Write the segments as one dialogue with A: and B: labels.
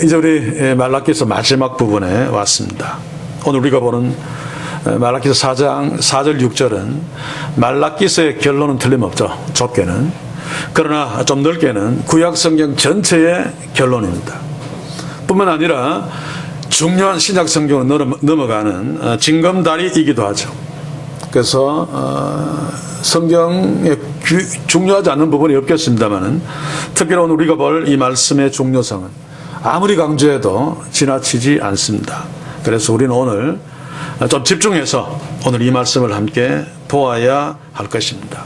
A: 이제 우리 말라기서 마지막 부분에 왔습니다. 오늘 우리가 보는 말라기서 4장 4절 6절은 말라기서의 결론은 틀림없죠. 좁게는. 그러나 좀 넓게는 구약 성경 전체의 결론입니다. 뿐만 아니라 중요한 신약 성경으로 넘어가는 징검다리이기도 하죠. 그래서 성경에 중요하지 않는 부분이 없겠습니다만은 특별히 오늘 우리가 볼 이 말씀의 중요성은 아무리 강조해도 지나치지 않습니다. 그래서 우리는 오늘 좀 집중해서 오늘 이 말씀을 함께 보아야 할 것입니다.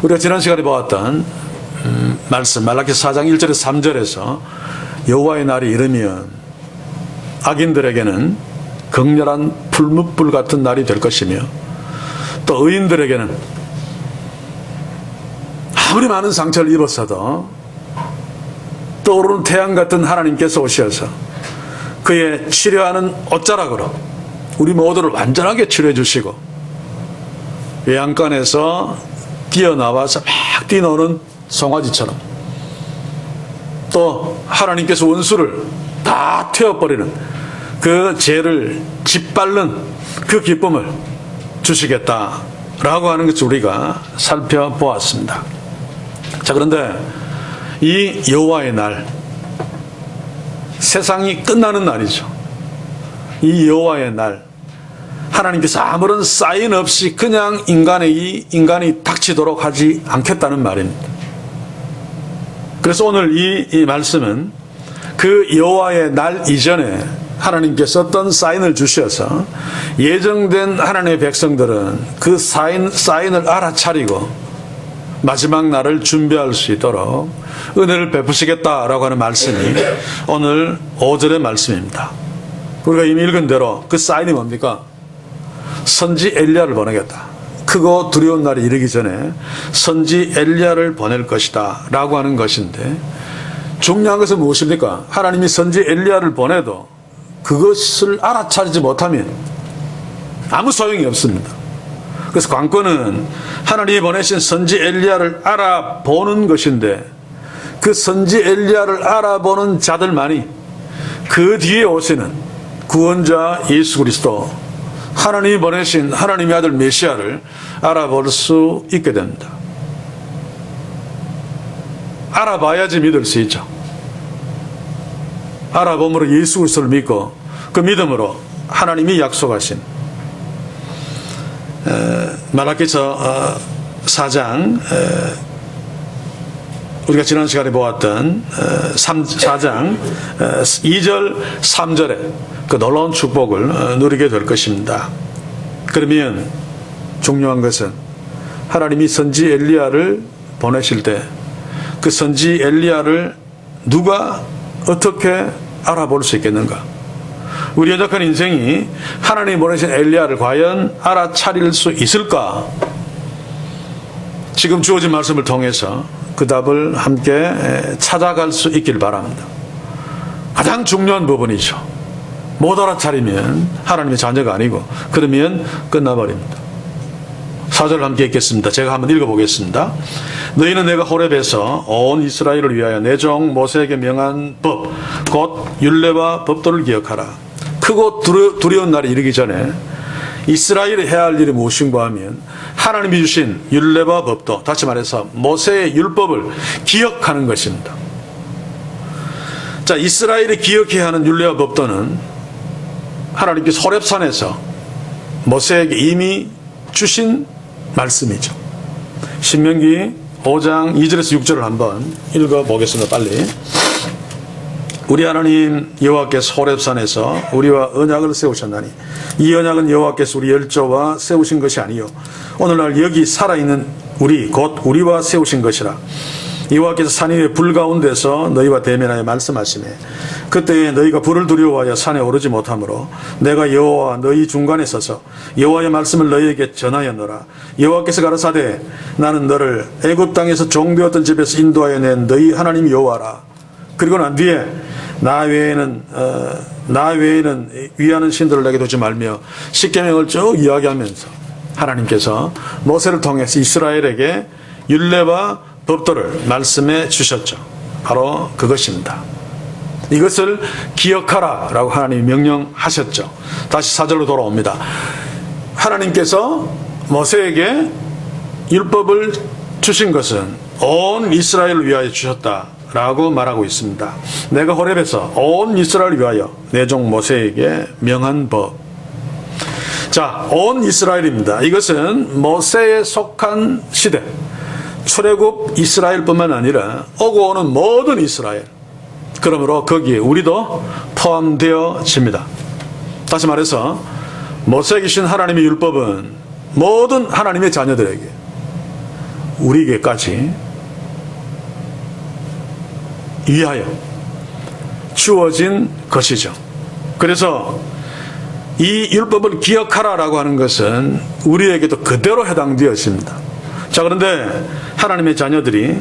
A: 우리가 지난 시간에 보았던 말씀 말라기서 4장 1절에서 3절에서 여호와의 날이 이르면 악인들에게는 극렬한 풀무불 같은 날이 될 것이며 또 의인들에게는 아무리 많은 상처를 입었어도 떠오르는 태양 같은 하나님께서 오셔서 그의 치료하는 옷자락으로 우리 모두를 완전하게 치료해 주시고 외양간에서 뛰어나와서 막 뛰노는 송아지처럼 또 하나님께서 원수를 다 태워버리는 그 죄를 짓밟는 그 기쁨을 주시겠다라고 하는 것을 우리가 살펴보았습니다. 자, 그런데 이 여호와의 날, 세상이 끝나는 날이죠. 이 여호와의 날, 하나님께서 아무런 사인 없이 그냥 인간이 닥치도록 하지 않겠다는 말입니다. 그래서 오늘 이 말씀은 그 여호와의 날 이전에 하나님께서 어떤 사인을 주셔서 예정된 하나님의 백성들은 그 사인을 알아차리고 마지막 날을 준비할 수 있도록 은혜를 베푸시겠다라고 하는 말씀이 오늘 5절의 말씀입니다. 우리가 이미 읽은 대로 그 사인이 뭡니까? 선지 엘리야를 보내겠다. 크고 두려운 날이 이르기 전에 선지 엘리야를 보낼 것이다 라고 하는 것인데, 중요한 것은 무엇입니까? 하나님이 선지 엘리야를 보내도 그것을 알아차리지 못하면 아무 소용이 없습니다. 그래서 관건은 하나님이 보내신 선지 엘리야를 알아보는 것인데, 그 선지 엘리야를 알아보는 자들만이 그 뒤에 오시는 구원자 예수 그리스도, 하나님이 보내신 하나님의 아들 메시아를 알아볼 수 있게 됩니다. 알아봐야지 믿을 수 있죠. 알아봄으로 예수 그리스도를 믿고 그 믿음으로 하나님이 약속하신 말라기서 4장, 우리가 지난 시간에 보았던 4장 2절 3절에 그 놀라운 축복을 누리게 될 것입니다. 그러면 중요한 것은 하나님이 선지 엘리야를 보내실 때 그 선지 엘리야를 누가 어떻게 알아볼 수 있겠는가? 우리 연약한 인생이 하나님이 보내신 엘리야를 과연 알아차릴 수 있을까? 지금 주어진 말씀을 통해서 그 답을 함께 찾아갈 수 있길 바랍니다. 가장 중요한 부분이죠. 못 알아차리면 하나님의 자녀가 아니고 그러면 끝나버립니다. 4절을 함께 읽겠습니다. 제가 한번 읽어보겠습니다. 너희는 내가 호렙에서 온 이스라엘을 위하여 내 종 모세에게 명한 법, 곧 율례와 법도를 기억하라. 크고 두려운 날이 이르기 전에 이스라엘이 해야 할 일이 무엇인가 하면 하나님이 주신 율례와 법도, 다시 말해서 모세의 율법을 기억하는 것입니다. 자, 이스라엘이 기억해야 하는 율례와 법도는 하나님께서 호렙산에서 모세에게 이미 주신 말씀이죠. 신명기 5장 2절에서 6절을 한번 읽어보겠습니다. 빨리. 우리 하나님 여호와께서 호렙산에서 우리와 언약을 세우셨나니 이 언약은 여호와께서 우리 열조와 세우신 것이 아니요 오늘날 여기 살아있는 우리 곧 우리와 세우신 것이라. 여호와께서 산 위에 불 가운데서 너희와 대면하여 말씀하시매 그때에 너희가 불을 두려워하여 산에 오르지 못하므로 내가 여호와와 너희 중간에 서서 여호와의 말씀을 너희에게 전하였노라. 여호와께서 가라사대 나는 너를 애굽 땅에서 종되었던 집에서 인도하여 낸 너희 하나님 여호와라. 그리고 난 뒤에 나 외에는 위하는 신들을 내게 두지 말며 십계명을 쭉 이야기하면서 하나님께서 모세를 통해서 이스라엘에게 율례와 법도를 말씀해 주셨죠. 바로 그것입니다. 이것을 기억하라 라고 하나님이 명령하셨죠. 다시 4절로 돌아옵니다. 하나님께서 모세에게 율법을 주신 것은 온 이스라엘을 위하여 주셨다라고 말하고 있습니다. 내가 호렙에서 온 이스라엘을 위하여 내 종 모세에게 명한 법. 자, 온 이스라엘입니다. 이것은 모세에 속한 시대, 출애굽 이스라엘뿐만 아니라 오고 오는 모든 이스라엘. 그러므로 거기에 우리도 포함되어집니다. 다시 말해서 모세에게 주신 하나님의 율법은 모든 하나님의 자녀들에게, 우리에게까지 위하여 주어진 것이죠. 그래서 이 율법을 기억하라라고 하는 것은 우리에게도 그대로 해당되었습니다. 자, 그런데 하나님의 자녀들이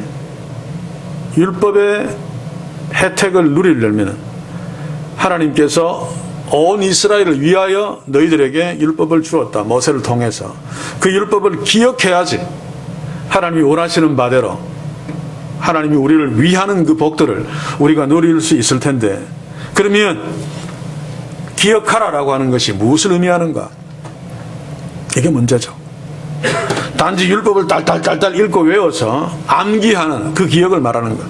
A: 율법의 혜택을 누리려면 하나님께서 온 이스라엘을 위하여 너희들에게 율법을 주었다. 모세를 통해서. 그 율법을 기억해야지 하나님이 원하시는 바대로 하나님이 우리를 위하는 그 복들을 우리가 누릴 수 있을 텐데, 그러면 기억하라라고 하는 것이 무엇을 의미하는가? 이게 문제죠. 단지 율법을 딸딸딸딸 읽고 외워서 암기하는 그 기억을 말하는 것,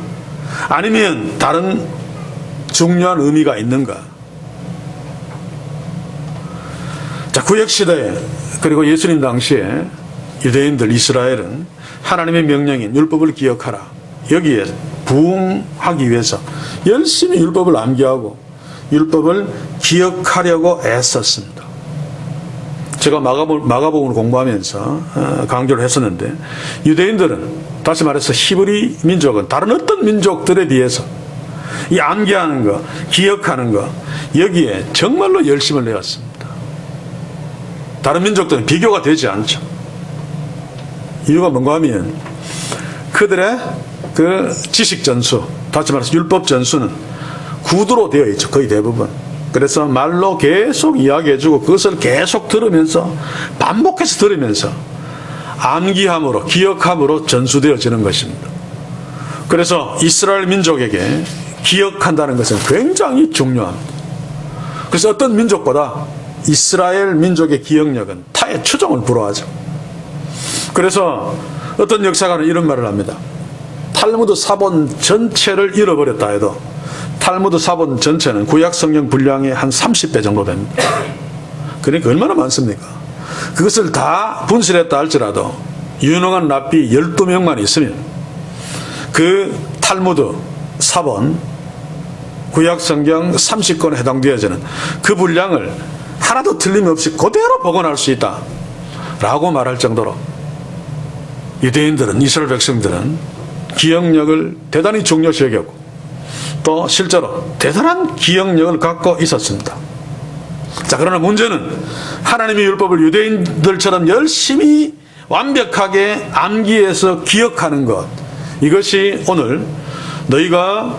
A: 아니면 다른 중요한 의미가 있는가? 자, 구약시대에 그리고 예수님 당시에 유대인들, 이스라엘은 하나님의 명령인 율법을 기억하라, 여기에 부응하기 위해서 열심히 율법을 암기하고 율법을 기억하려고 애썼습니다. 제가 마가복음을 공부하면서 강조를 했었는데, 유대인들은, 다시 말해서 히브리 민족은 다른 어떤 민족들에 비해서 이 암기하는 거, 기억하는 거, 여기에 정말로 열심을 내었습니다. 다른 민족들은 비교가 되지 않죠. 이유가 뭔가 하면 그들의 그 지식 전수, 다시 말해서 율법 전수는 구두로 되어 있죠. 거의 대부분. 그래서 말로 계속 이야기해주고 그것을 계속 들으면서, 반복해서 들으면서 암기함으로, 기억함으로 전수되어지는 것입니다. 그래서 이스라엘 민족에게 기억한다는 것은 굉장히 중요합니다. 그래서 어떤 민족보다 이스라엘 민족의 기억력은 타의 추종을 불허하죠. 그래서 어떤 역사가는 이런 말을 합니다. 탈무드 사본 전체를 잃어버렸다 해도 탈무드 사본 전체는 구약 성경 분량의 한 30배 정도 됩니다. 그러니까 얼마나 많습니까? 그것을 다 분실했다 할지라도 유능한 랍비 12명만 있으면 그 탈무드 사본 구약 성경 30권에 해당되어지는 그 분량을 하나도 틀림없이 그대로 복원할 수 있다 라고 말할 정도로 유대인들은, 이스라엘 백성들은 기억력을 대단히 중요시 여겼고 또 실제로 대단한 기억력을 갖고 있었습니다. 자, 그러나 문제는 하나님의 율법을 유대인들처럼 열심히 완벽하게 암기해서 기억하는 것, 이것이 오늘 너희가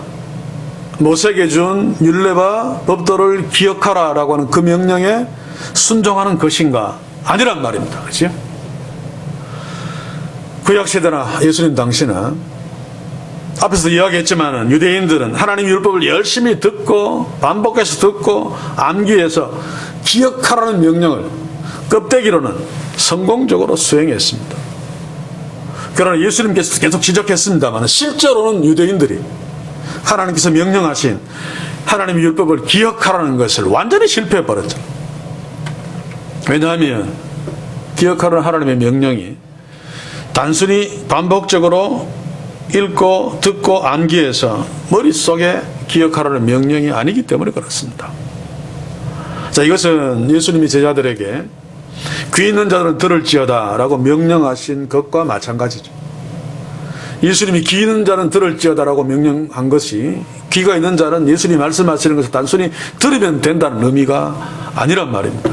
A: 모세에게 준 율례와 법도를 기억하라 라고 하는 그 명령에 순종하는 것인가? 아니란 말입니다. 그렇죠? 구약시대나 예수님 당시나 앞에서 이야기했지만 유대인들은 하나님의 율법을 열심히 듣고 반복해서 듣고 암기해서 기억하라는 명령을 껍데기로는 성공적으로 수행했습니다. 그러나 예수님께서 계속 지적했습니다만 실제로는 유대인들이 하나님께서 명령하신 하나님의 율법을 기억하라는 것을 완전히 실패해버렸죠. 왜냐하면 기억하라는 하나님의 명령이 단순히 반복적으로 읽고 듣고 암기해서 머릿속에 기억하라는 명령이 아니기 때문에 그렇습니다. 자, 이것은 예수님이 제자들에게 귀 있는 자들은 들을지어다 라고 명령하신 것과 마찬가지죠. 예수님이 귀 있는 자는 들을지어다라고 명령한 것이, 귀가 있는 자는 예수님이 말씀하시는 것을 단순히 들으면 된다는 의미가 아니란 말입니다.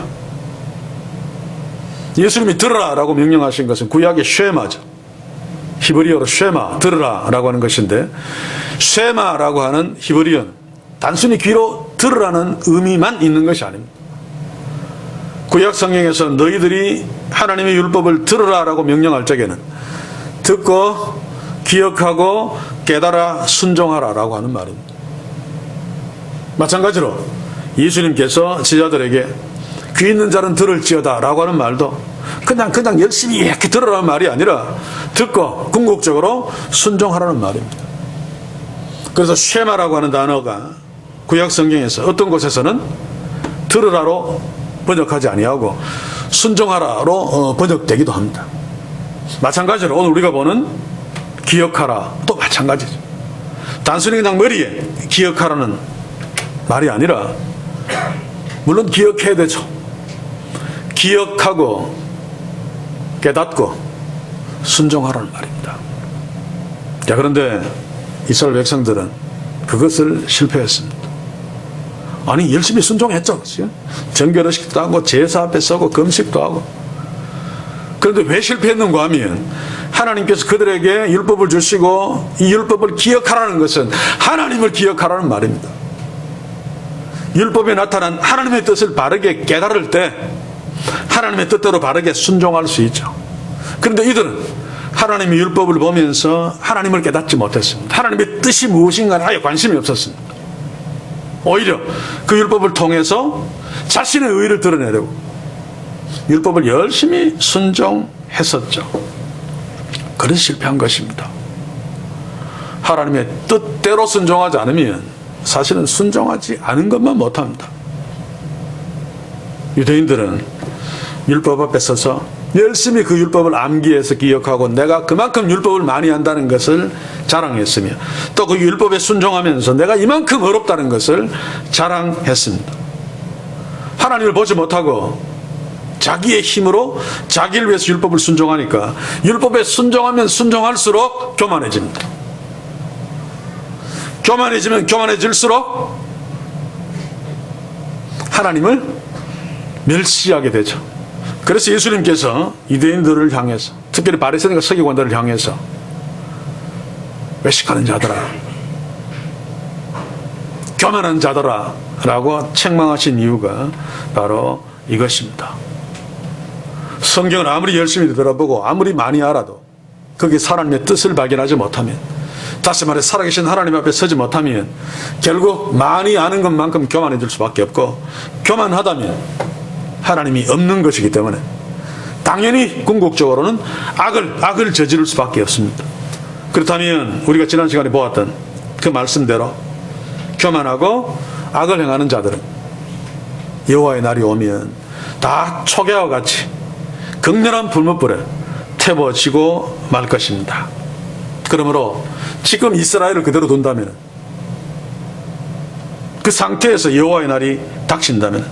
A: 예수님이 들으라라고 명령하신 것은 구약의 쉐마죠. 히브리어로 쉐마, 들으라라고 하는 것인데, 쉐마라고 하는 히브리어는 단순히 귀로 들으라는 의미만 있는 것이 아닙니다. 구약 성경에서 너희들이 하나님의 율법을 들으라라고 명령할 적에는 듣고 기억하고 깨달아 순종하라라고 하는 말입니다. 마찬가지로 예수님께서 제자들에게 귀 있는 자는 들을지어다 라고 하는 말도 그냥 열심히 이렇게 들으라는 말이 아니라 듣고 궁극적으로 순종하라는 말입니다. 그래서 쉐마라고 하는 단어가 구약 성경에서 어떤 곳에서는 들으라로 번역하지 아니하고 순종하라로 번역되기도 합니다. 마찬가지로 오늘 우리가 보는 기억하라 또 마찬가지죠. 단순히 그냥 머리에 기억하라는 말이 아니라 물론 기억해야 되죠. 기억하고 깨닫고 순종하라는 말입니다. 자, 그런데 이스라엘 백성들은 그것을 실패했습니다. 아니 열심히 순종했죠. 정결의식도 하고 제사 앞에 서고 금식도 하고. 그런데 왜 실패했는가 하면 하나님께서 그들에게 율법을 주시고 이 율법을 기억하라는 것은 하나님을 기억하라는 말입니다. 율법에 나타난 하나님의 뜻을 바르게 깨달을 때 하나님의 뜻대로 바르게 순종할 수 있죠. 그런데 이들은 하나님의 율법을 보면서 하나님을 깨닫지 못했습니다. 하나님의 뜻이 무엇인가에 아예 관심이 없었습니다. 오히려 그 율법을 통해서 자신의 의의를 드러내려고 율법을 열심히 순종했었죠. 그래서 실패한 것입니다. 하나님의 뜻대로 순종하지 않으면 사실은 순종하지 않은 것만 못합니다. 유대인들은 율법 앞에 서서 열심히 그 율법을 암기해서 기억하고 내가 그만큼 율법을 많이 한다는 것을 자랑했으며 또 그 율법에 순종하면서 내가 이만큼 어렵다는 것을 자랑했습니다. 하나님을 보지 못하고 자기의 힘으로 자기를 위해서 율법을 순종하니까 율법에 순종하면 순종할수록 교만해집니다. 교만해지면 교만해질수록 하나님을 멸시하게 되죠. 그래서 예수님께서 유대인들을 향해서 특별히 바리새인과 서기관들을 향해서 외식하는 자들아, 교만한 자들아 라고 책망하신 이유가 바로 이것입니다. 성경을 아무리 열심히 들어보고 아무리 많이 알아도 거기에 하나님의 뜻을 발견하지 못하면, 다시 말해 살아계신 하나님 앞에 서지 못하면 결국 많이 아는 것만큼 교만해질 수밖에 없고, 교만하다면 하나님이 없는 것이기 때문에 당연히 궁극적으로는 악을 저지를 수밖에 없습니다. 그렇다면 우리가 지난 시간에 보았던 그 말씀대로 교만하고 악을 행하는 자들은 여호와의 날이 오면 다 초계와 같이 극렬한 불못불에 태워지고 말 것입니다. 그러므로 지금 이스라엘을 그대로 둔다면, 그 상태에서 여호와의 날이 닥친다면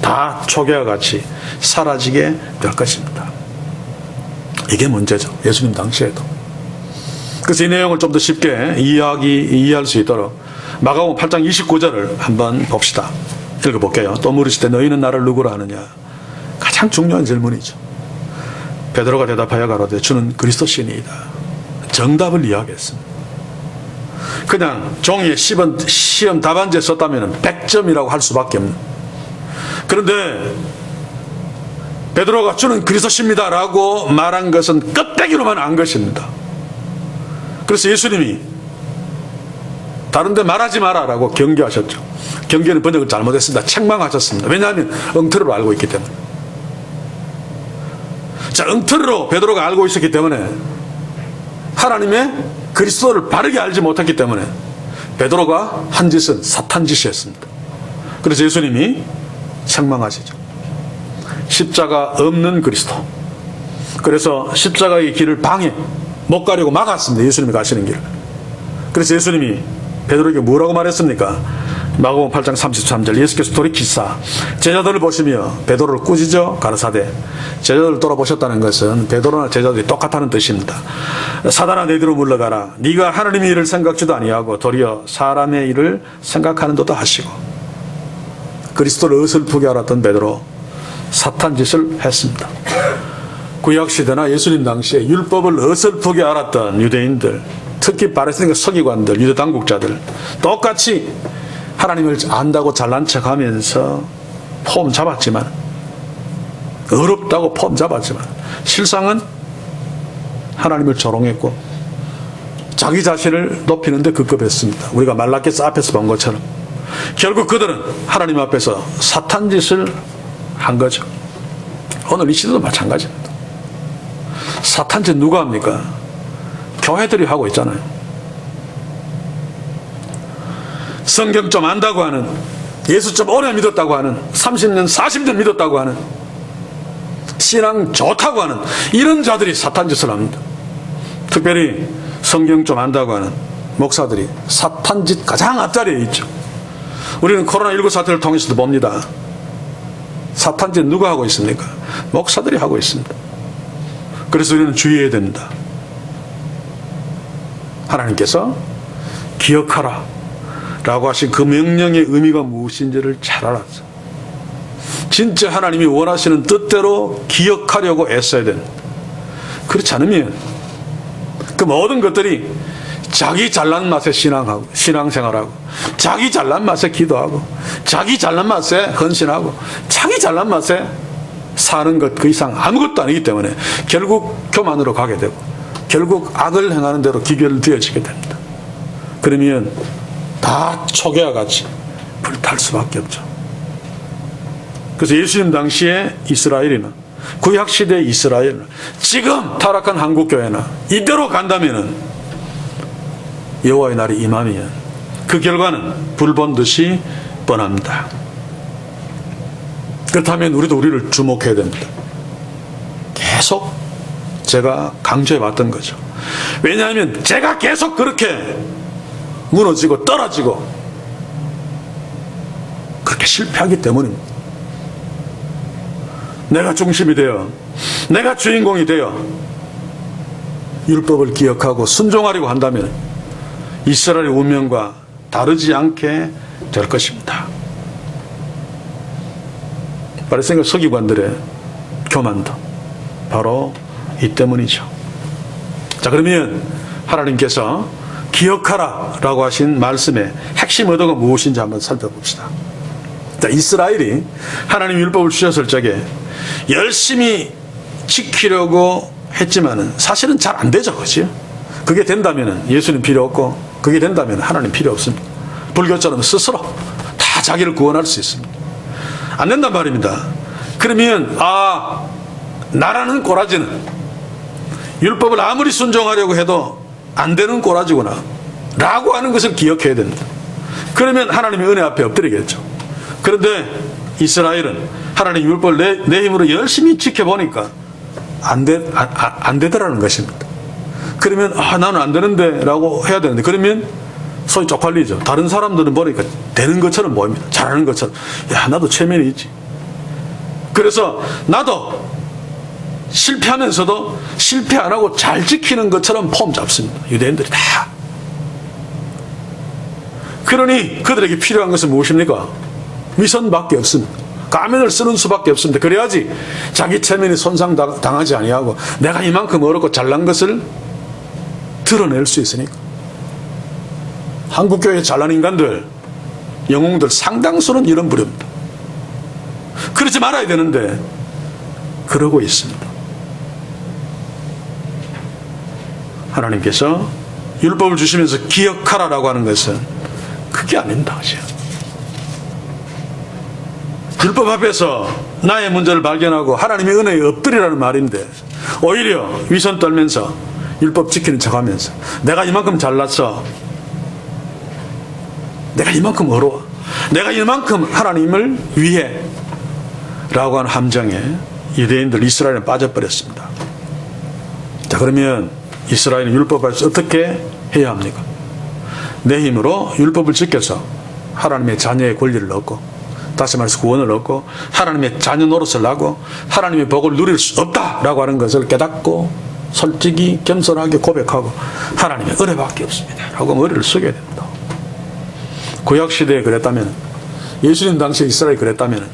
A: 다 초계와 같이 사라지게 될 것입니다. 이게 문제죠. 예수님 당시에도. 그래서 이 내용을 좀 더 쉽게 이해할 수 있도록 마가복음 8장 29절을 한번 봅시다. 읽어볼게요. 또 물으시되 너희는 나를 누구라 하느냐. 가장 중요한 질문이죠. 베드로가 대답하여 가로되 주는 그리스도시니이다. 정답을 이야기했습니다. 그냥 종이에 시험 답안지에 썼다면 100점이라고 할 수밖에 없는. 그런데 베드로가 주는 그리스도십니다 라고 말한 것은 껍데기로만 안 것입니다. 그래서 예수님이 다른 데 말하지 마라 라고 경계하셨죠. 경계는 번역을 잘못했습니다. 책망하셨습니다. 왜냐하면 엉터리로 알고 있기 때문에. 자, 엉터리로 베드로가 알고 있었기 때문에, 하나님의 그리스도를 바르게 알지 못했기 때문에 베드로가 한 짓은 사탄 짓이었습니다. 그래서 예수님이 책망하시죠. 십자가 없는 그리스도. 그래서 십자가의 길을 못 가려고 막았습니다. 예수님이 가시는 길을. 그래서 예수님이 베드로에게 뭐라고 말했습니까? 마가복음 8장 33절 예수께서 돌이키사 제자들을 보시며 베드로를 꾸짖어 가르사대. 제자들을 돌아보셨다는 것은 베드로나 제자들이 똑같다는 뜻입니다. 사단아 내 뒤로 물러가라. 네가 하나님의 일을 생각지도 아니하고 도리어 사람의 일을 생각하는도다 하시고. 그리스도를 어설프게 알았던 베드로 사탄 짓을 했습니다. 구약시대나 예수님 당시에 율법을 어설프게 알았던 유대인들, 특히 바리새인과 서기관들, 유대 당국자들 똑같이 하나님을 안다고 잘난 척하면서 폼 잡았지만, 어렵다고 폼 잡았지만 실상은 하나님을 조롱했고 자기 자신을 높이는 데 급급했습니다. 우리가 말라기서 앞에서 본 것처럼 결국 그들은 하나님 앞에서 사탄 짓을 한 거죠. 오늘 이 시대도 마찬가지입니다. 사탄 짓 누가 합니까? 교회들이 하고 있잖아요. 성경 좀 안다고 하는, 예수 좀 오래 믿었다고 하는, 30년 40년 믿었다고 하는, 신앙 좋다고 하는 이런 자들이 사탄 짓을 합니다. 특별히 성경 좀 안다고 하는 목사들이 사탄 짓 가장 앞자리에 있죠. 우리는 코로나19 사태를 통해서도 봅니다. 사탄 짓 누가 하고 있습니까? 목사들이 하고 있습니다. 그래서 우리는 주의해야 됩니다. 하나님께서 기억하라 라고 하신 그 명령의 의미가 무엇인지를 잘 알았어. 진짜 하나님이 원하시는 뜻대로 기억하려고 애써야 됩니다. 그렇지 않으면 그 모든 것들이 자기 잘난 맛에 신앙생활하고, 자기 잘난 맛에 기도하고, 자기 잘난 맛에 헌신하고, 자기 잘난 맛에 사는 것 그 이상 아무것도 아니기 때문에 결국 교만으로 가게 되고, 결국 악을 행하는 대로 기결되어지게 됩니다. 그러면 다 초계와 같이 불탈 수밖에 없죠. 그래서 예수님 당시에 이스라엘이나 구약시대의 이스라엘이나 지금 타락한 한국교회나 이대로 간다면은 여호와의 날이 임하면 그 결과는 불본 듯이 뻔합니다. 그렇다면 우리를 주목해야 됩니다. 계속 제가 강조해 왔던 거죠. 왜냐하면 제가 계속 그렇게 무너지고 떨어지고 그렇게 실패하기 때문입니다. 내가 중심이 되어, 내가 주인공이 되어 율법을 기억하고 순종하려고 한다면 이스라엘의 운명과 다르지 않게 될 것입니다. 바리새인과 서기관들의 교만도 바로 이 때문이죠. 자, 그러면 하나님께서 기억하라 라고 하신 말씀의 핵심 의도가 무엇인지 한번 살펴봅시다. 자, 이스라엘이 하나님 율법을 주셨을 적에 열심히 지키려고 했지만은 사실은 잘 안 되죠. 그렇죠? 그게 된다면 예수님 필요 없고, 그게 된다면 하나님 필요 없습니다. 불교처럼 스스로 다 자기를 구원할 수 있습니다. 안 된단 말입니다. 그러면 나라는 꼬라지는 율법을 아무리 순종하려고 해도 안 되는 꼬라지구나 라고 하는 것을 기억해야 됩니다. 그러면 하나님의 은혜 앞에 엎드리겠죠. 그런데 이스라엘은 하나님 율법을 내 힘으로 열심히 지켜보니까 안 되더라는 것입니다. 그러면 나는 안 되는데 라고 해야 되는데, 그러면 소위 쪽팔리죠. 다른 사람들은 보니까 되는 것처럼 보입니다. 잘하는 것처럼. 나도 체면이 있지. 그래서 나도 실패하면서도 실패 안 하고 잘 지키는 것처럼 폼 잡습니다. 유대인들이 다. 그러니 그들에게 필요한 것은 무엇입니까? 위선밖에 없습니다. 가면을 쓰는 수밖에 없습니다. 그래야지 자기 체면이 손상당하지 아니하고 내가 이만큼 어렵고 잘난 것을 드러낼 수 있으니까. 한국교회 잘난 인간들, 영웅들 상당수는 이런 부류입니다. 그러지 말아야 되는데 그러고 있습니다. 하나님께서 율법을 주시면서 기억하라라고 하는 것은 그게 아닙니다. 그죠? 율법 앞에서 나의 문제를 발견하고 하나님의 은혜에 엎드리라는 말인데, 오히려 위선 떨면서 율법 지키는 척하면서 내가 이만큼 잘났어, 내가 이만큼 어려워, 내가 이만큼 하나님을 위해 라고 하는 함정에 유대인들, 이스라엘은 빠져버렸습니다. 자, 그러면 이스라엘은 율법 앞에서 어떻게 해야 합니까? 내 힘으로 율법을 지켜서 하나님의 자녀의 권리를 얻고, 다시 말해서 구원을 얻고 하나님의 자녀 노릇을 하고 하나님의 복을 누릴 수 없다라고 하는 것을 깨닫고 솔직히 겸손하게 고백하고 하나님의 은혜밖에 없습니다 라고 머리를 숙여야 됩니다. 구약시대에 그랬다면, 예수님 당시에 이스라엘이 그랬다면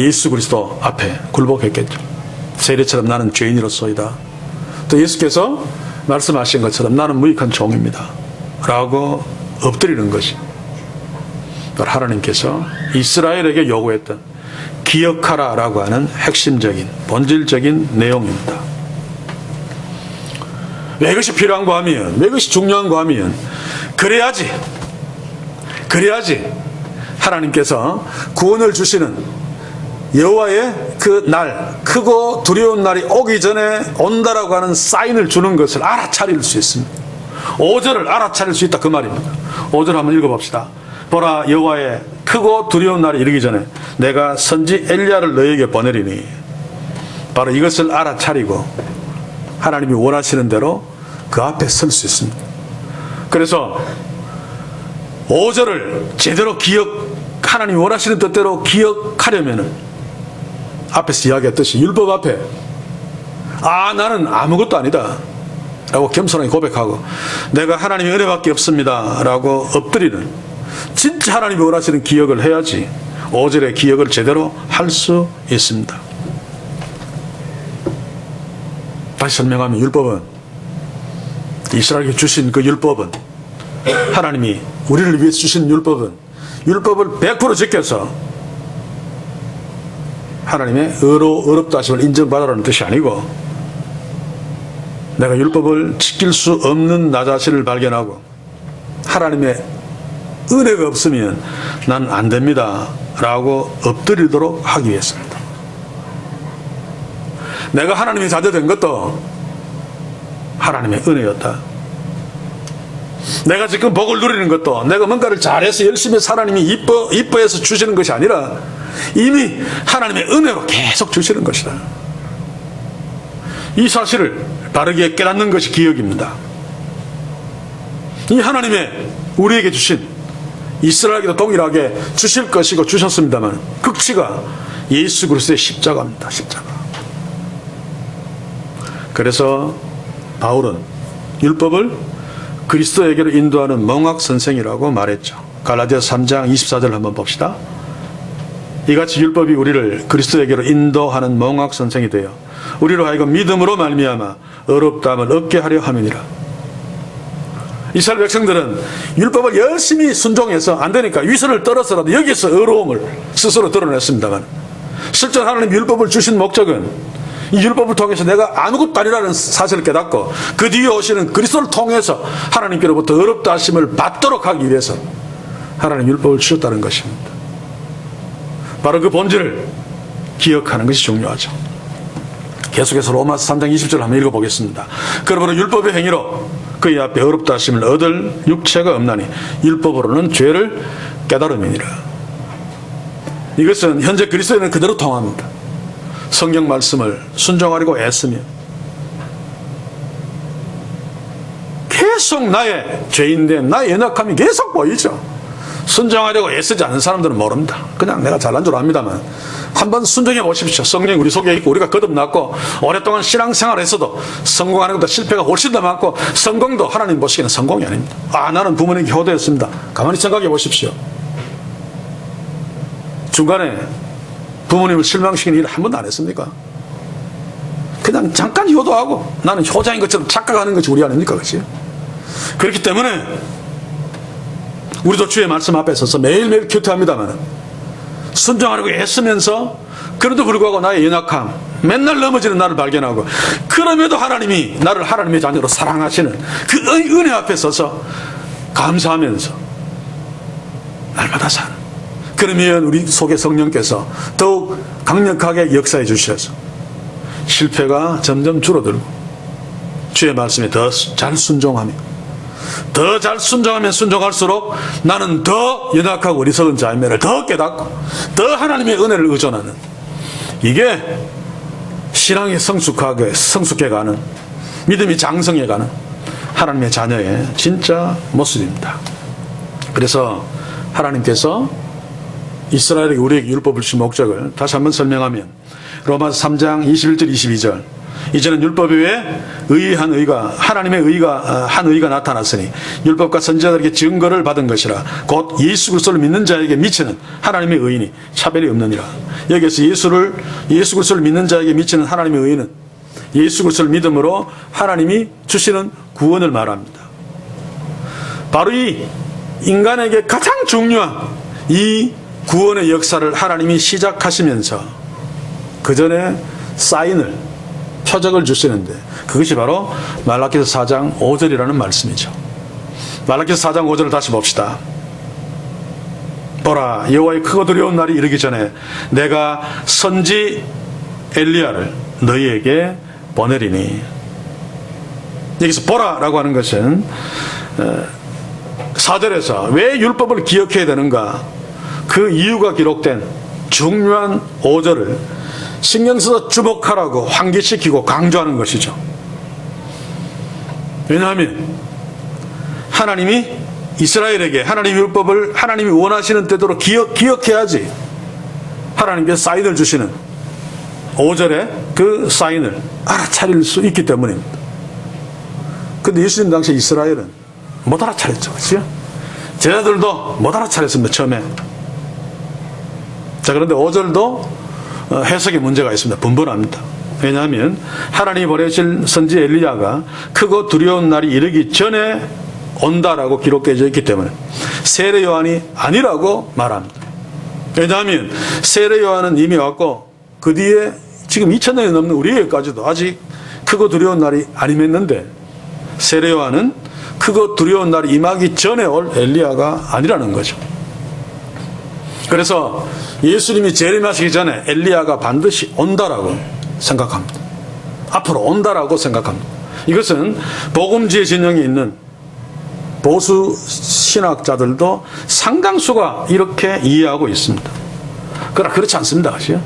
A: 예수 그리스도 앞에 굴복했겠죠. 세례처럼 나는 죄인으로서이다. 또 예수께서 말씀하신 것처럼 나는 무익한 종입니다 라고 엎드리는 것이 하나님께서 이스라엘에게 요구했던 기억하라 라고 하는 핵심적인 본질적인 내용입니다. 왜 이것이 필요한가 하면, 왜 이것이 중요한가 하면, 그래야지 그래야지 하나님께서 구원을 주시는 여호와의 그 날, 크고 두려운 날이 오기 전에 온다라고 하는 사인을 주는 것을 알아차릴 수 있습니다. 5절을 알아차릴 수 있다 그 말입니다. 5절 한번 읽어봅시다. 보라, 여호와의 크고 두려운 날이 이르기 전에 내가 선지 엘리야를 너에게 보내리니. 바로 이것을 알아차리고 하나님이 원하시는 대로 그 앞에 설 수 있습니다. 그래서 5절을 제대로 하나님이 원하시는 뜻대로 기억하려면은 앞에서 이야기했듯이 율법 앞에 나는 아무것도 아니다 라고 겸손하게 고백하고 내가 하나님의 은혜밖에 없습니다 라고 엎드리는, 진짜 하나님이 원하시는 기억을 해야지 5절의 기억을 제대로 할 수 있습니다. 다시 설명하면 율법은, 이스라엘에게 주신 그 율법은, 하나님이 우리를 위해서 주신 율법은 율법을 100% 지켜서 하나님의 어렵다 하심을 인정받으라는 뜻이 아니고, 내가 율법을 지킬 수 없는 나 자신을 발견하고 하나님의 은혜가 없으면 난 안 됩니다 라고 엎드리도록 하기 위해서입니다. 내가 하나님의 자녀된 것도 하나님의 은혜였다. 내가 지금 복을 누리는 것도 내가 뭔가를 잘해서 열심히 해서 하나님이 이뻐해서 주시는 것이 아니라 이미 하나님의 은혜로 계속 주시는 것이다. 이 사실을 바르게 깨닫는 것이 기억입니다. 이 하나님의 우리에게 주신, 이스라엘에게도 동일하게 주실 것이고 주셨습니다만 극치가 예수 그리스도의 십자가입니다. 십자가. 그래서 바울은 율법을 그리스도에게로 인도하는 몽학 선생이라고 말했죠. 갈라디아서 3장 24절 한번 봅시다. 이같이 율법이 우리를 그리스도에게로 인도하는 몽학 선생이 되어 우리로 하여금 믿음으로 말미암아 어렵다함을 얻게 하려 함이니라. 이스라엘 백성들은 율법을 열심히 순종해서 안 되니까 위선을 떨어서라도 여기서 어려움을 스스로 드러냈습니다만, 실제 하나님 율법을 주신 목적은 이 율법을 통해서 내가 아무것도 아니라는 사실을 깨닫고 그 뒤에 오시는 그리스도를 통해서 하나님께로부터 어렵다 하심을 받도록 하기 위해서 하나님 율법을 주셨다는 것입니다. 바로 그 본질을 기억하는 것이 중요하죠. 계속해서 로마서 3장 20절 한번 읽어보겠습니다. 그러므로 율법의 행위로 그의 앞에 어렵다 하심을 얻을 육체가 없나니 율법으로는 죄를 깨달음이니라. 이것은 현재 그리스도에는 그대로 통합니다. 성경 말씀을 순종하려고 애쓰며 계속 나의 죄인됨, 나의 연약함이 계속 보이죠. 순종하려고 애쓰지 않는 사람들은 모릅니다. 그냥 내가 잘난 줄 압니다만 한번 순종해 보십시오. 성령이 우리 속에 있고 우리가 거듭났고 오랫동안 신앙생활을 했어도 성공하는 것보다 실패가 훨씬 더 많고, 성공도 하나님 보시기에는 성공이 아닙니다. 나는 부모님께 효도했습니다. 가만히 생각해 보십시오. 중간에 부모님을 실망시키는 일을 한 번도 안 했습니까? 그냥 잠깐 효도하고 나는 효자인 것처럼 착각하는 것이 우리 아닙니까? 그렇지? 그렇기 때문에 우리도 주의 말씀 앞에 서서 매일매일 큐트합니다만 순종하려고 애쓰면서 그래도 불구하고 나의 연약함, 맨날 넘어지는 나를 발견하고, 그럼에도 하나님이 나를 하나님의 자녀로 사랑하시는 그 은혜 앞에 서서 감사하면서 날마다 사는, 그러면 우리 속에 성령께서 더욱 강력하게 역사해 주셔서 실패가 점점 줄어들고 주의 말씀에 더 잘 순종하며, 더 잘 순종하면 순종할수록 나는 더 연약하고 어리석은 자임을 더 깨닫고 더 하나님의 은혜를 의존하는, 이게 신앙이 성숙해가는, 믿음이 장성해가는 하나님의 자녀의 진짜 모습입니다. 그래서 하나님께서 이스라엘에게 우리에게 율법을 주신 목적을 다시 한번 설명하면 로마서 3장 21절 22절, 이제는 율법 외에 의한 의가, 하나님의 의가, 한 의가 나타났으니 율법과 선지자들에게 증거를 받은 것이라 곧 예수 그리스도를 믿는 자에게 미치는 하나님의 의인이 차별이 없느니라. 여기에서 예수 그리스도를 믿는 자에게 미치는 하나님의 의인은 예수 그리스도를 믿음으로 하나님이 주시는 구원을 말합니다. 바로 이 인간에게 가장 중요한 이 구원의 역사를 하나님이 시작하시면서 그 전에 사인을, 표적을 주시는데 그것이 바로 말라기서 4장 5절이라는 말씀이죠. 말라기서 4장 5절을 다시 봅시다. 보라, 여호와의 크고 두려운 날이 이르기 전에 내가 선지 엘리야를 너희에게 보내리니. 여기서 보라라고 하는 것은 4절에서 왜 율법을 기억해야 되는가, 그 이유가 기록된 중요한 5절을 신경 써서 주목하라고 환기시키고 강조하는 것이죠. 왜냐하면 하나님이 이스라엘에게 하나님의 율법을 하나님이 원하시는 때대로 기억해야지 하나님께서 사인을 주시는 5절에 그 사인을 알아차릴 수 있기 때문입니다. 근데 예수님 당시 이스라엘은 못 알아차렸죠. 그렇죠? 제자들도 못 알아차렸습니다. 처음에. 자, 그런데 5절도 해석에 문제가 있습니다. 분분합니다. 왜냐하면 하나님이 보내실 선지 엘리야가 크고 두려운 날이 이르기 전에 온다라고 기록되어 있기 때문에 세례 요한이 아니라고 말합니다. 왜냐하면 세례 요한은 이미 왔고 그 뒤에 지금 2000년이 넘는 우리에게까지도 아직 크고 두려운 날이 안 임했는데 세례 요한은 크고 두려운 날이 임하기 전에 올 엘리야가 아니라는 거죠. 그래서 예수님이 재림하시기 전에 엘리야가 반드시 온다라고 생각합니다. 앞으로 온다라고 생각합니다. 이것은 복음지혜 진영에 있는 보수 신학자들도 상당수가 이렇게 이해하고 있습니다. 그러나 그렇지 않습니다. 그렇죠?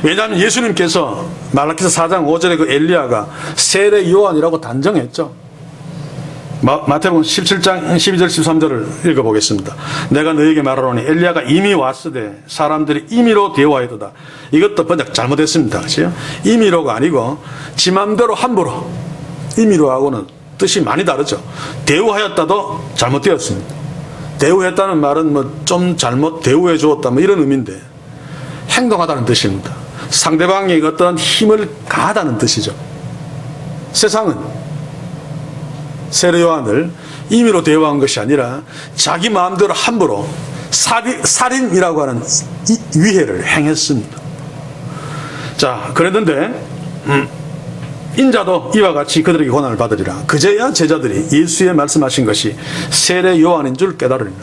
A: 왜냐하면 예수님께서 말라기서 4장 5절에 그 엘리야가 세례 요한이라고 단정했죠. 마태복음 17장 12절 13절을 읽어보겠습니다. 내가 너에게 말하노니 엘리야가 이미 왔으되 사람들이 임의로 대우하였도다. 이것도 번역 잘못했습니다. 그렇죠? 임의로가 아니고 지 맘대로 함부로. 임의로하고는 뜻이 많이 다르죠. 대우하였다도 잘못되었습니다. 대우했다는 말은 뭐 좀 잘못 대우해 주었다 뭐 이런 의미인데 행동하다는 뜻입니다. 상대방에게 어떤 힘을 가하다는 뜻이죠. 세상은 세례 요한을 임의로 대우한 것이 아니라 자기 마음대로 함부로 살인이라고 하는 위해를 행했습니다. 자, 그랬는데 인자도 이와 같이 그들에게 고난을 받으리라. 그제야 제자들이 예수의 말씀하신 것이 세례 요한인 줄 깨달으리라.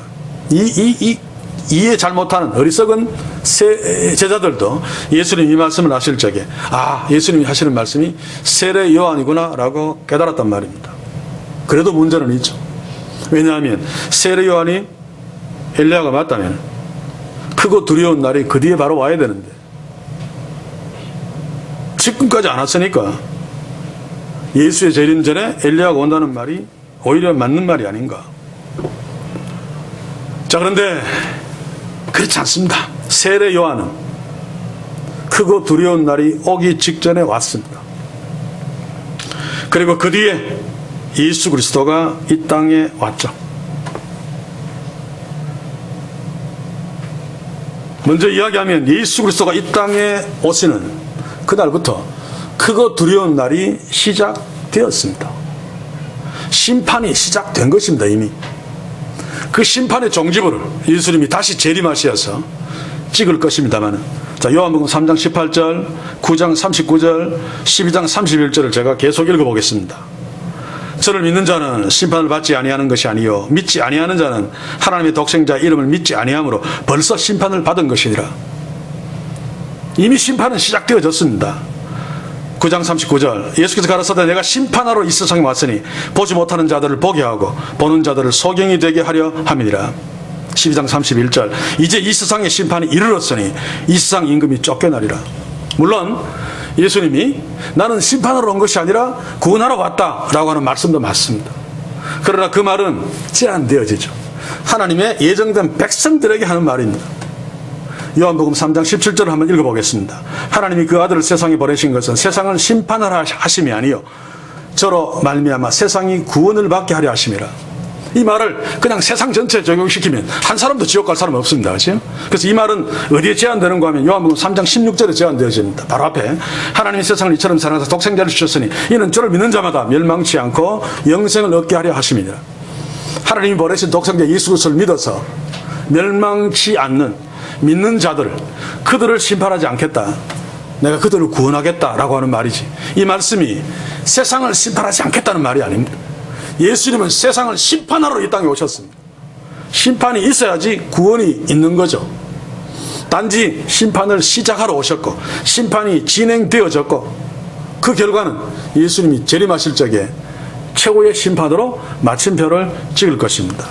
A: 이해 잘못하는 어리석은 제자들도 예수님이 이 말씀을 하실 적에 예수님이 하시는 말씀이 세례 요한이구나 라고 깨달았단 말입니다. 그래도 문제는 있죠. 왜냐하면 세례 요한이 엘리야가 맞다면 크고 두려운 날이 그 뒤에 바로 와야 되는데 지금까지 안 왔으니까 예수의 재림 전에 엘리야가 온다는 말이 오히려 맞는 말이 아닌가. 자, 그런데 그렇지 않습니다. 세례 요한은 크고 두려운 날이 오기 직전에 왔습니다. 그리고 그 뒤에 예수 그리스도가 이 땅에 왔죠. 먼저 이야기하면 예수 그리스도가 이 땅에 오시는 그날부터 크고 두려운 날이 시작되었습니다. 심판이 시작된 것입니다. 이미 그 심판의 종지부를 예수님이 다시 재림하셔서 찍을 것입니다만, 자, 요한복음 3장 18절, 9장 39절, 12장 31절을 제가 계속 읽어보겠습니다. 저를 믿는 자는 심판을 받지 아니하는 것이 아니요 믿지 아니하는 자는 하나님의 독생자 이름을 믿지 아니함으로 벌써 심판을 받은 것이니라. 이미 심판은 시작되어졌습니다. 9장 39절, 예수께서 가라사대 내가 심판하러 이 세상에 왔으니 보지 못하는 자들을 보게 하고 보는 자들을 소경이 되게 하려 함이니라. 12장 31절, 이제 이 세상의 심판이 이르렀으니 이 세상 임금이 쫓겨나리라. 물론 예수님이 나는 심판하러 온 것이 아니라 구원하러 왔다라고 하는 말씀도 맞습니다. 그러나 그 말은 제한되어지죠. 하나님의 예정된 백성들에게 하는 말입니다. 요한복음 3장 17절을 한번 읽어보겠습니다. 하나님이 그 아들을 세상에 보내신 것은 세상을 심판하라 하심이 아니요 저로 말미암아 세상이 구원을 받게 하려 하심이라. 이 말을 그냥 세상 전체에 적용시키면 한 사람도 지옥 갈 사람 없습니다. 그렇죠? 그래서 이 말은 어디에 제한되는가 하면 요한복음 3장 16절에 제한되어집니다. 바로 앞에 하나님이 세상을 이처럼 사랑하사 독생자를 주셨으니 이는 저를 믿는 자마다 멸망치 않고 영생을 얻게 하려 하심이니라. 하나님이 보내신 독생자 예수 그리스도를 믿어서 멸망치 않는 믿는 자들, 그들을 심판하지 않겠다, 내가 그들을 구원하겠다라고 하는 말이지, 이 말씀이 세상을 심판하지 않겠다는 말이 아닙니다. 예수님은 세상을 심판하러 이 땅에 오셨습니다. 심판이 있어야지 구원이 있는 거죠. 단지 심판을 시작하러 오셨고 심판이 진행되어졌고 그 결과는 예수님이 재림하실 적에 최고의 심판으로 마침표를 찍을 것입니다.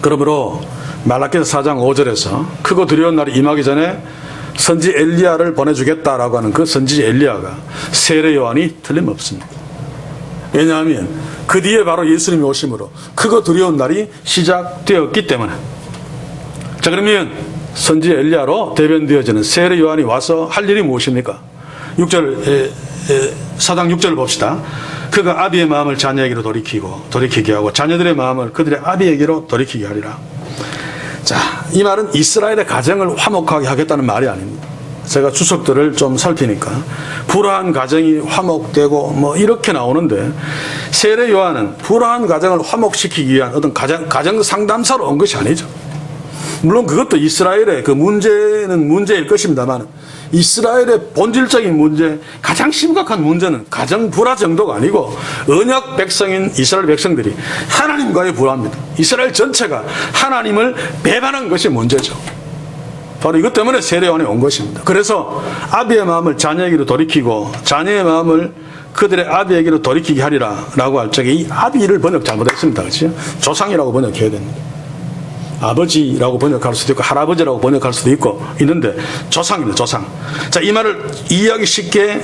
A: 그러므로 말라기서 4장 5절에서 크고 두려운 날이 임하기 전에 선지 엘리야를 보내주겠다라고 하는 그 선지 엘리야가 세례 요한이 틀림없습니다. 왜냐하면 그 뒤에 바로 예수님이 오심으로 크고 두려운 날이 시작되었기 때문에. 자, 그러면 선지 엘리야로 대변되어지는 세례 요한이 와서 할 일이 무엇입니까? 6절 4장 6절을 봅시다. 그가 아비의 마음을 자녀에게로 돌이키게 하고 자녀들의 마음을 그들의 아비에게로 돌이키게 하리라. 자, 이 말은 이스라엘의 가정을 화목하게 하겠다는 말이 아닙니다. 제가 주석들을 좀 살피니까 불화한 가정이 화목되고 뭐 이렇게 나오는데 세례 요한은 불화한 가정을 화목시키기 위한 어떤 가정 상담사로 온 것이 아니죠. 물론 그것도 이스라엘의 그 문제는 문제일 것입니다만 이스라엘의 본질적인 문제, 가장 심각한 문제는 가정 불화 정도가 아니고 언약 백성인 이스라엘 백성들이 하나님과의 불화입니다. 이스라엘 전체가 하나님을 배반한 것이 문제죠. 바로 이것 때문에 세례 요한이 온 것입니다. 그래서 아비의 마음을 자녀에게로 돌이키고 자녀의 마음을 그들의 아비에게로 돌이키게 하리라 라고 할 적에 이 아비를 번역 잘못했습니다. 그렇죠? 조상이라고 번역해야 됩니다. 아버지라고 번역할 수도 있고 할아버지라고 번역할 수도 있고 있는데 조상입니다. 조상. 자, 이 말을 이해하기 쉽게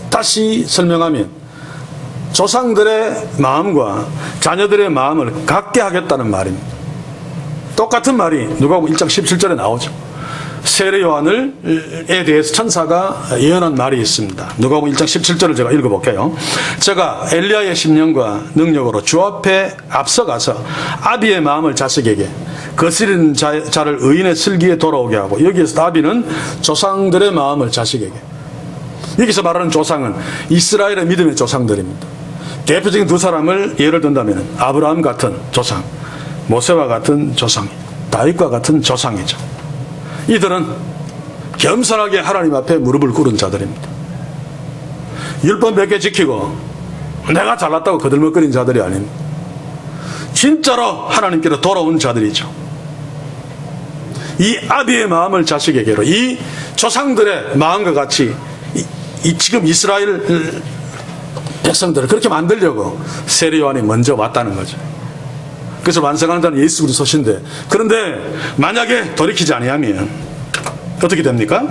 A: 다시 설명하면 조상들의 마음과 자녀들의 마음을 같게 하겠다는 말입니다. 똑같은 말이 누가복음 1장 17절에 나오죠. 세례 요한에 대해서 천사가 예언한 말이 있습니다. 누가복음 1장 17절을 제가 읽어볼게요. 제가 엘리야의 심령과 능력으로 주 앞에 앞서가서 아비의 마음을 자식에게 거스리는 자를 의인의 슬기에 돌아오게 하고, 여기에서 아비는 조상들의 마음을 자식에게, 여기서 말하는 조상은 이스라엘의 믿음의 조상들입니다. 대표적인 두 사람을 예를 든다면 아브라함 같은 조상, 모세와 같은 조상, 다윗과 같은 조상이죠. 이들은 겸손하게 하나님 앞에 무릎을 꿇은 자들입니다. 율법 몇 개 지키고 내가 잘났다고 거들먹거린 자들이 아닙니다. 진짜로 하나님께로 돌아온 자들이죠. 이 아비의 마음을 자식에게로, 이 조상들의 마음과 같이 지금 이스라엘 백성들을 그렇게 만들려고 세례 요한이 먼저 왔다는 거죠. 그래서 완성하는 자는 예수 그리스도신데, 그런데 만약에 돌이키지 아니하면 어떻게 됩니까?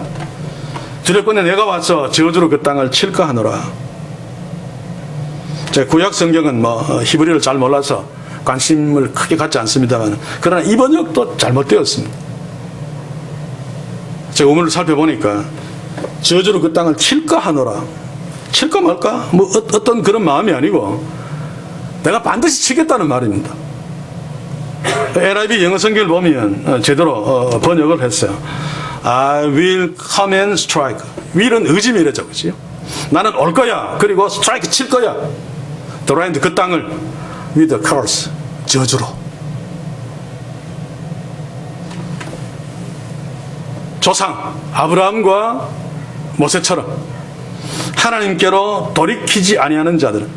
A: 두렵건대 내가 와서 저주로 그 땅을 칠까 하노라. 제가 구약 성경은 히브리를 잘 몰라서 관심을 크게 갖지 않습니다만, 그러나 이 번역도 잘못되었습니다. 제가 우문을 살펴보니까 저주로 그 땅을 칠까 하노라. 칠까 말까? 어떤 그런 마음이 아니고 내가 반드시 치겠다는 말입니다. NIV 영어 성경을 보면 제대로 번역을 했어요. I will come and strike. will은 의지미래죠, 그렇죠? 나는 올 거야. 그리고 strike 칠 거야. The land, 그 땅을 with a curse, 저주로. 조상 아브라함과 모세처럼 하나님께로 돌이키지 아니하는 자들은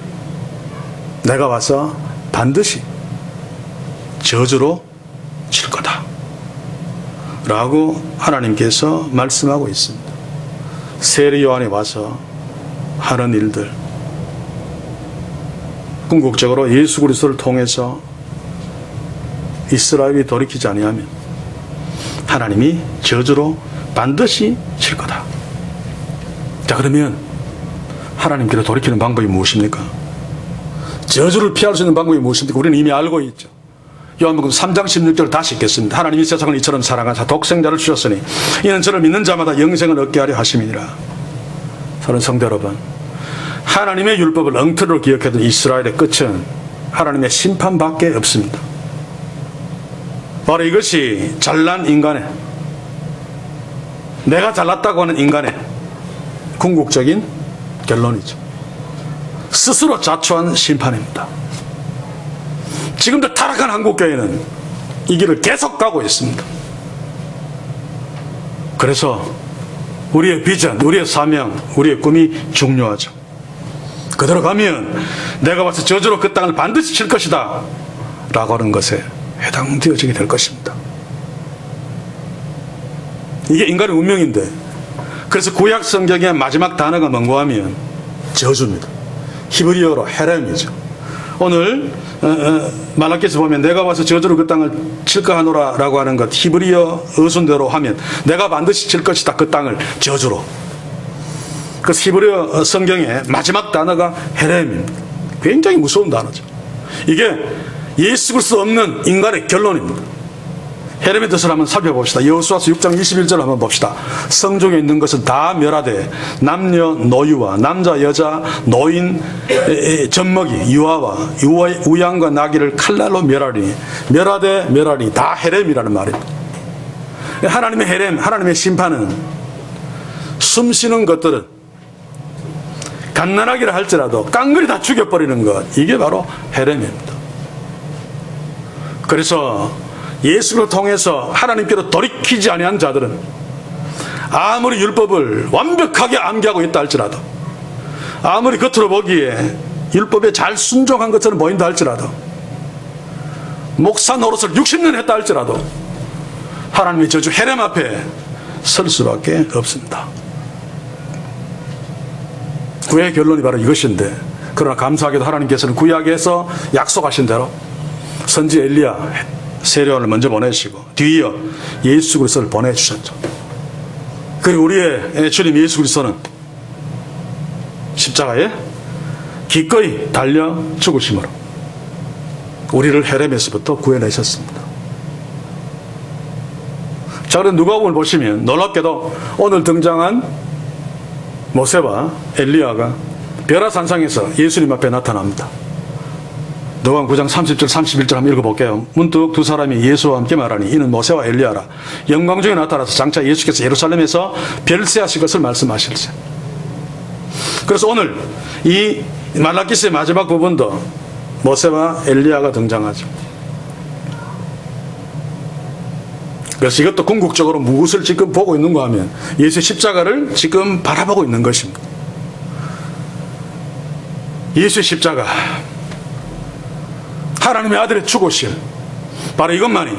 A: 내가 와서 반드시 저주로 칠 거다 라고 하나님께서 말씀하고 있습니다. 세례 요한이 와서 하는 일들, 궁극적으로 예수 그리스도를 통해서 이스라엘이 돌이키지 아니하면 하나님이 저주로 반드시 칠 거다. 자, 그러면 하나님께로 돌이키는 방법이 무엇입니까? 저주를 피할 수 있는 방법이 무엇입니까? 우리는 이미 알고 있죠. 요한복음 3장 16절을 다시 읽겠습니다. 하나님이 세상을 이처럼 사랑하사 독생자를 주셨으니 이는 저를 믿는 자마다 영생을 얻게 하려 하심이니라. 사랑하는 성도 여러분, 하나님의 율법을 엉터리로 기억했던 이스라엘의 끝은 하나님의 심판밖에 없습니다. 바로 이것이 잘난 인간의, 내가 잘났다고 하는 인간의 궁극적인 결론이죠. 스스로 자초한 심판입니다. 지금도 타락한 한국교회는 이 길을 계속 가고 있습니다. 그래서 우리의 비전, 우리의 사명, 우리의 꿈이 중요하죠. 그대로 가면 내가 와서 저주로 그 땅을 반드시 칠 것이다 라고 하는 것에 해당되어지게 될 것입니다. 이게 인간의 운명인데, 그래서 구약 성경의 마지막 단어가 뭔고 하면 저주입니다. 히브리어로 헤렘이죠. 오늘 말라기에서 보면 내가 와서 저주로 그 땅을 칠까 하노라 라고 하는 것, 히브리어 어순대로 하면 내가 반드시 칠 것이다, 그 땅을 저주로. 그래서 히브리어 성경의 마지막 단어가 헤렘입니다. 굉장히 무서운 단어죠. 이게 예수 그리스도 없는 인간의 결론입니다. 헤렘의 뜻을 한번 살펴봅시다. 여호수아서 6장 21절 한번 봅시다. 성중에 있는 것은 다 멸하되 남녀 노유와 남자 여자 노인 젖먹이 유아와 우양과 나귀를 칼날로 멸하리니 멸하되 멸하리니 다 헤렘이라는 말입니다. 하나님의 헤렘, 하나님의 심판은 숨쉬는 것들은 갓난아기라 할지라도 깡그리 다 죽여버리는 것, 이게 바로 헤렘입니다. 그래서 예수를 통해서 하나님께로 돌이키지 아니한 자들은 아무리 율법을 완벽하게 암기하고 있다 할지라도, 아무리 겉으로 보기에 율법에 잘 순종한 것처럼 보인다 할지라도, 목사 노릇을 60년 했다 할지라도 하나님의 저주 헤렘 앞에 설 수밖에 없습니다. 구약의 결론이 바로 이것인데, 그러나 감사하게도 하나님께서는 구약에서 약속하신 대로 선지 엘리야 세례요한을 먼저 보내시고 뒤이어 예수 그리스도를 보내주셨죠. 그리고 우리의 주님 예수 그리스도는 십자가에 기꺼이 달려 죽으심으로 우리를 헤렘에서부터 구해내셨습니다. 자, 그런데 누가복음을 보시면 놀랍게도 오늘 등장한 모세와 엘리야가 벼라산상에서 예수님 앞에 나타납니다. 누가복음 9장 30절 31절 한번 읽어볼게요. 문득 두 사람이 예수와 함께 말하니 이는 모세와 엘리야라. 영광 중에 나타나서 장차 예수께서 예루살렘에서 별세하실 것을 말씀하실세. 그래서 오늘 이 말라기스의 마지막 부분도 모세와 엘리야가 등장하죠. 그래서 이것도 궁극적으로 무엇을 지금 보고 있는가 하면 예수의 십자가를 지금 바라보고 있는 것입니다. 예수의 십자가, 하나님의 아들의 죽으실, 바로 이것만이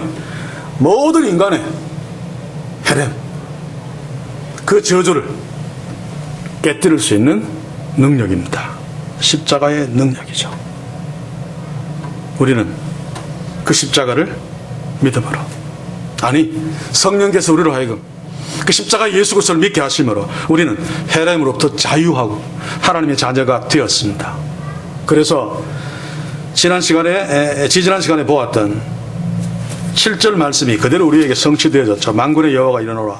A: 모든 인간의 헤렘, 그 저주를 깨뜨릴 수 있는 능력입니다. 십자가의 능력이죠. 우리는 그 십자가를 믿음으로, 아니 성령께서 우리로 하여금 그 십자가 예수 그리스도를 믿게 하심으로 우리는 헤렘으로부터 자유하고 하나님의 자녀가 되었습니다. 그래서 지지난 시간에 보았던 7절 말씀이 그대로 우리에게 성취되어졌죠. 만군의 여호와가 이르노라.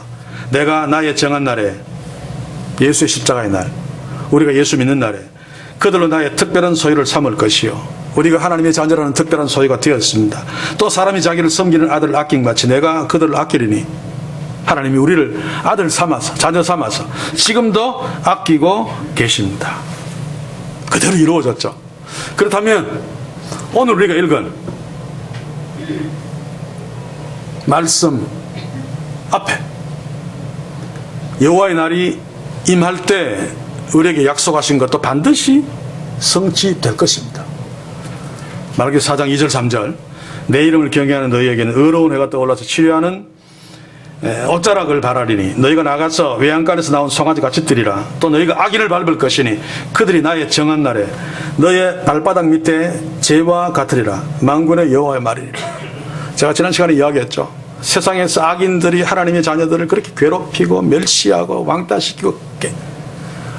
A: 내가 나의 정한 날에, 예수의 십자가의 날, 우리가 예수 믿는 날에 그들로 나의 특별한 소유를 삼을 것이요, 우리가 하나님의 자녀라는 특별한 소유가 되었습니다. 또 사람이 자기를 섬기는 아들을 아낀 같이 내가 그들을 아끼리니, 하나님이 우리를 아들 삼아서, 자녀 삼아서 지금도 아끼고 계십니다. 그대로 이루어졌죠. 그렇다면 오늘 우리가 읽은 말씀 앞에 여호와의 날이 임할 때 우리에게 약속하신 것도 반드시 성취될 것입니다. 말라기 4장 2절 3절 내 이름을 경외하는 너희에게는 의로운 해가 떠올라서 치료하는 옷자락을 바라리니 너희가 나가서 외양간에서 나온 송아지같이 뛰리라. 또 너희가 악인을 밟을 것이니 그들이 나의 정한 날에 너의 발바닥 밑에 재와 같으리라. 만군의 여호와의 말이니라. 제가 지난 시간에 이야기했죠. 세상에서 악인들이 하나님의 자녀들을 그렇게 괴롭히고 멸시하고 왕따시키고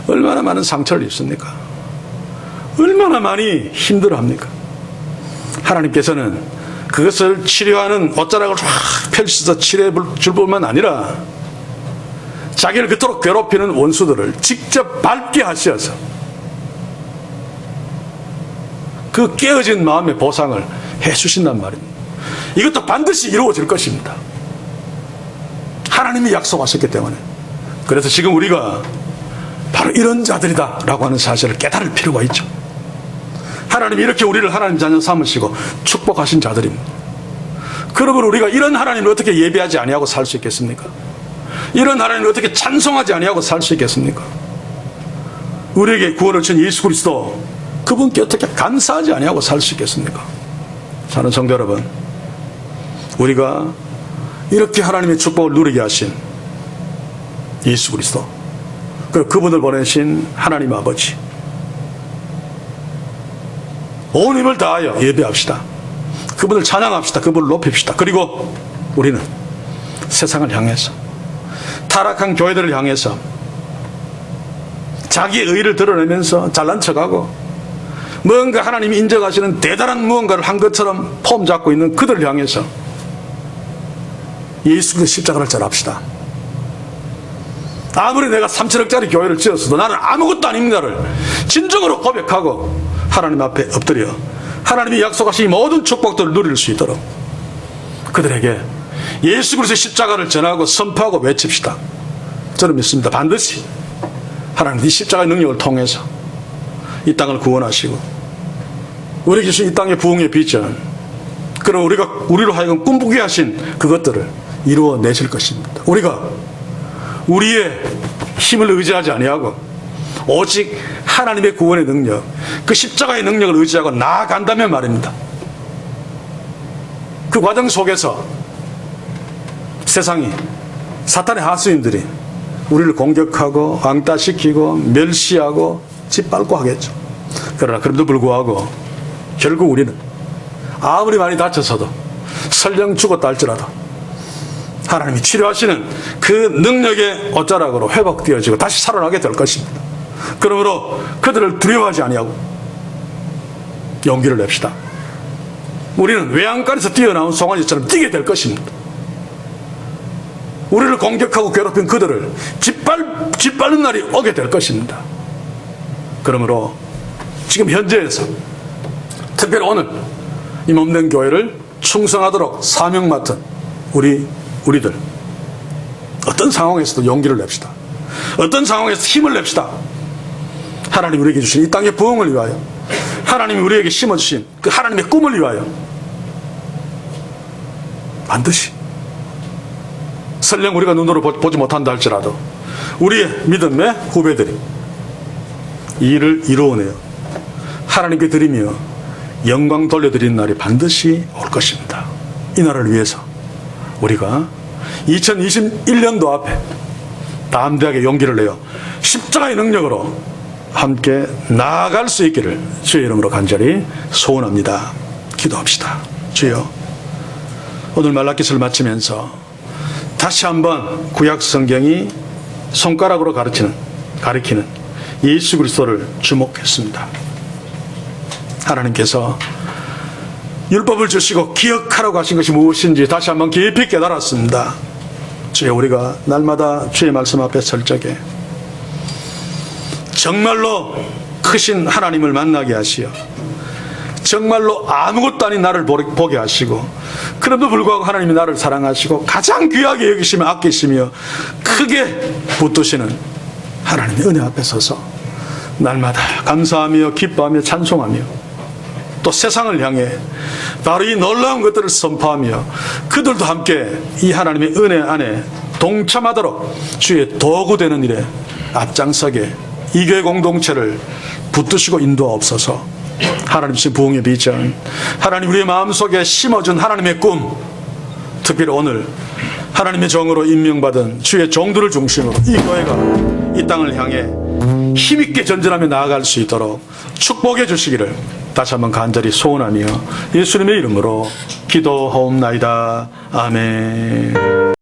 A: 얼마나 많은 상처를 입습니까? 얼마나 많이 힘들어합니까? 하나님께서는 그것을 치료하는 옷자락을 확 펼쳐서 치료해 줄 뿐만 아니라 자기를 그토록 괴롭히는 원수들을 직접 밟게 하셔서 그 깨어진 마음의 보상을 해 주신단 말입니다. 이것도 반드시 이루어질 것입니다. 하나님이 약속하셨기 때문에. 그래서 지금 우리가 바로 이런 자들이다 라고 하는 사실을 깨달을 필요가 있죠. 하나님이 이렇게 우리를 하나님 자녀 삼으시고 축복하신 자들입니다. 그러면 우리가 이런 하나님을 어떻게 예배하지 아니하고 살 수 있겠습니까? 이런 하나님을 어떻게 찬송하지 아니하고 살 수 있겠습니까? 우리에게 구원을 준 예수 그리스도, 그분께 어떻게 감사하지 아니하고 살 수 있겠습니까? 사는 성도 여러분, 우리가 이렇게 하나님의 축복을 누리게 하신 예수 그리스도, 그리고 그분을 보내신 하나님 아버지, 온 힘을 다하여 예배합시다. 그분을 찬양합시다. 그분을 높입시다. 그리고 우리는 세상을 향해서, 타락한 교회들을 향해서 자기의 의의를 드러내면서 잘난 척하고 뭔가 하나님이 인정하시는 대단한 무언가를 한 것처럼 폼 잡고 있는 그들을 향해서 예수 그리스도의 십자가를 전합시다. 아무리 내가 3천억짜리 교회를 지었어도 나는 아무것도 아닙니다를 진정으로 고백하고 하나님 앞에 엎드려 하나님이 약속하신 이 모든 축복들을 누릴 수 있도록 그들에게 예수 그리스도의 십자가를 전하고 선포하고 외칩시다. 저는 믿습니다. 반드시 하나님 이 십자가의 능력을 통해서 이 땅을 구원하시고 우리에게 주신 이 땅의 부흥의 비전, 그리고 우리로 하여금 꿈꾸게 하신 그것들을 이루어내실 것입니다. 우리가 우리의 힘을 의지하지 아니하고 오직 하나님의 구원의 능력, 그 십자가의 능력을 의지하고 나아간다면 말입니다. 그 과정 속에서 세상이, 사탄의 하수인들이 우리를 공격하고 왕따시키고 멸시하고 짓밟고 하겠죠. 그러나 그럼에도 불구하고 결국 우리는 아무리 많이 다쳐서도 설령 죽었다 할지라도 하나님이 치료하시는 그 능력의 옷자락으로 회복되어지고 다시 살아나게 될 것입니다. 그러므로 그들을 두려워하지 아니하고 용기를 냅시다. 우리는 외양간에서 뛰어나온 송아지처럼 뛰게 될 것입니다. 우리를 공격하고 괴롭힌 그들을 짓밟는 날이 오게 될 것입니다. 그러므로 지금 현재에서 특별히 오늘 이 몸된 교회를 충성하도록 사명 맡은 우리들, 어떤 상황에서도 용기를 냅시다. 어떤 상황에서 힘을 냅시다. 하나님 우리에게 주신 이 땅의 부흥을 위하여, 하나님이 우리에게 심어주신 그 하나님의 꿈을 위하여 반드시, 설령 우리가 눈으로 보지 못한다 할지라도 우리의 믿음의 후배들이 이 일을 이루어내어 하나님께 드리며 영광 돌려드리는 날이 반드시 올 것입니다. 이 나라를 위해서 우리가 2021년도 앞에 담대하게 용기를 내어 십자가의 능력으로 함께 나아갈 수 있기를 주의 이름으로 간절히 소원합니다. 기도합시다. 주여, 오늘 말라기서를 마치면서 다시 한번 구약 성경이 손가락으로 가리키는 예수 그리스도를 주목했습니다. 하나님께서 율법을 주시고 기억하라고 하신 것이 무엇인지 다시 한번 깊이 깨달았습니다. 주여, 우리가 날마다 주의 말씀 앞에 설 적에 정말로 크신 하나님을 만나게 하시어 정말로 아무것도 아닌 나를 보게 하시고, 그럼에도 불구하고 하나님이 나를 사랑하시고 가장 귀하게 여기시며 아끼시며 크게 붙드시는 하나님의 은혜 앞에 서서 날마다 감사하며 기뻐하며 찬송하며 또 세상을 향해 바로 이 놀라운 것들을 선포하며 그들도 함께 이 하나님의 은혜 안에 동참하도록 주의 도구 되는 일에 앞장서게 이 교회 공동체를 붙드시고 인도하옵소서. 하나님 주신 부흥의 비전, 하나님 우리의 마음속에 심어준 하나님의 꿈, 특별히 오늘 하나님의 종으로 임명받은 주의 종들을 중심으로 이 교회가 이 땅을 향해 힘있게 전진하며 나아갈 수 있도록 축복해 주시기를 다시 한번 간절히 소원하며 예수님의 이름으로 기도하옵나이다. 아멘.